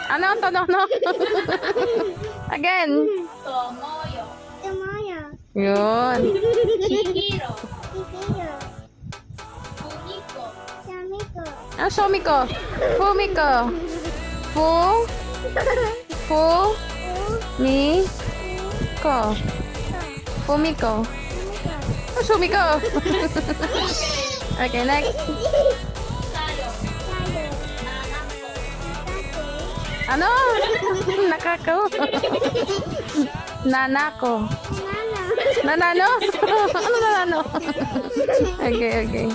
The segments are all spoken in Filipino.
Ano? Tono? Again. Tomoyo. Tomoyo. Yun. Chihiro. Chihiro. Fumiko. Samiko. Ah, Shomiko. Fumiko. Fumiko. Fumiko. Ah, Shomiko. Okay, next. Sayo. Sayo. Nanako. Sake. Ano? Nakako. Nanako. Nana. Nanano? Ano nanano? Okay.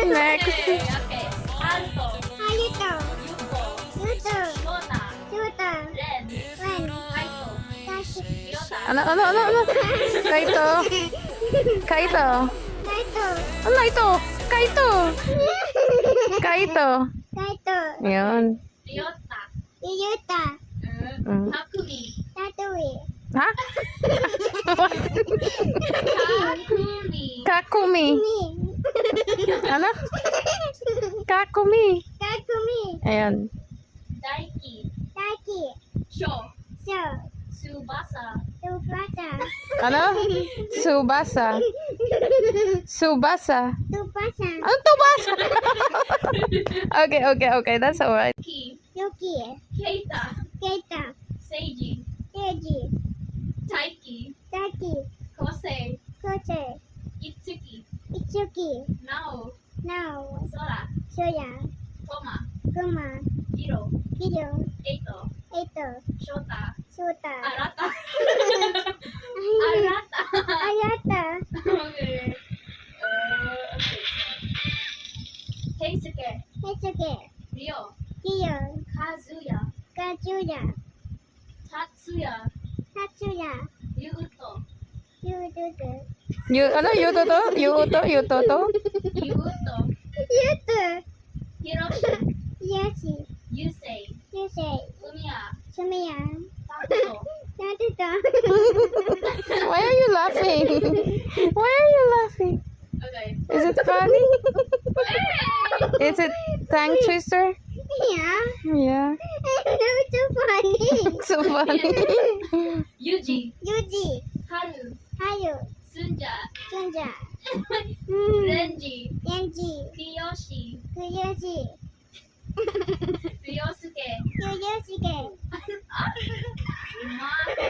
Next. Okay. Haruto. Hayuto. Yuko. Yuto. Shota. Shuto. Ren. Ren. Kaito. Tashi. Ryota. Ano? Kaito. Kaito. Ano ito? Kaito. Kaito. Yun. Ryota. Ryuta. Mm. Takumi. Tatui. Ha? Takumi. Kakumi. Mi. Ano? Kakumi. Kakumi. Ayun. Daiki. Daki. Sho. So. Tsubasa. Tsubasa. Ano? Subasa. Tsubasa. Ano tubasa? Okay. That's alright. Ki. Yuki. Keita. Keita. Seiji. Seiji. Taiki. Taki. Kosei. Kose. Itsuki. Itsuki. Nao. Nao. Sora. Soya. Toma. Kuma. Hiro. Hiro. Eito. Eito. Shota. Sota. Arata. Arata. Ayata. Okay. Keisuke. Heisuke. Ryo. Ryo. Kazuya. Kazuya. Tatsuya. Tatsuya. Yuuto. Yududu. Yutoto? Yuto? Yuuto. Yutu. Hiroshi. Yoshi. Yusei. Yusei. Sumiya. Sumiya. Takuto. Natuto. Why are you laughing? Okay. Is it funny? Is it tongue twister? Yeah. Yeah. That was so funny. So funny. Yuji. Yuji. Haru. Hayu. Sunja. Sunja. Renji. Yenji. Kiyoshi. Kuyoshi. Ryosuke. Kuyoshige. Umato.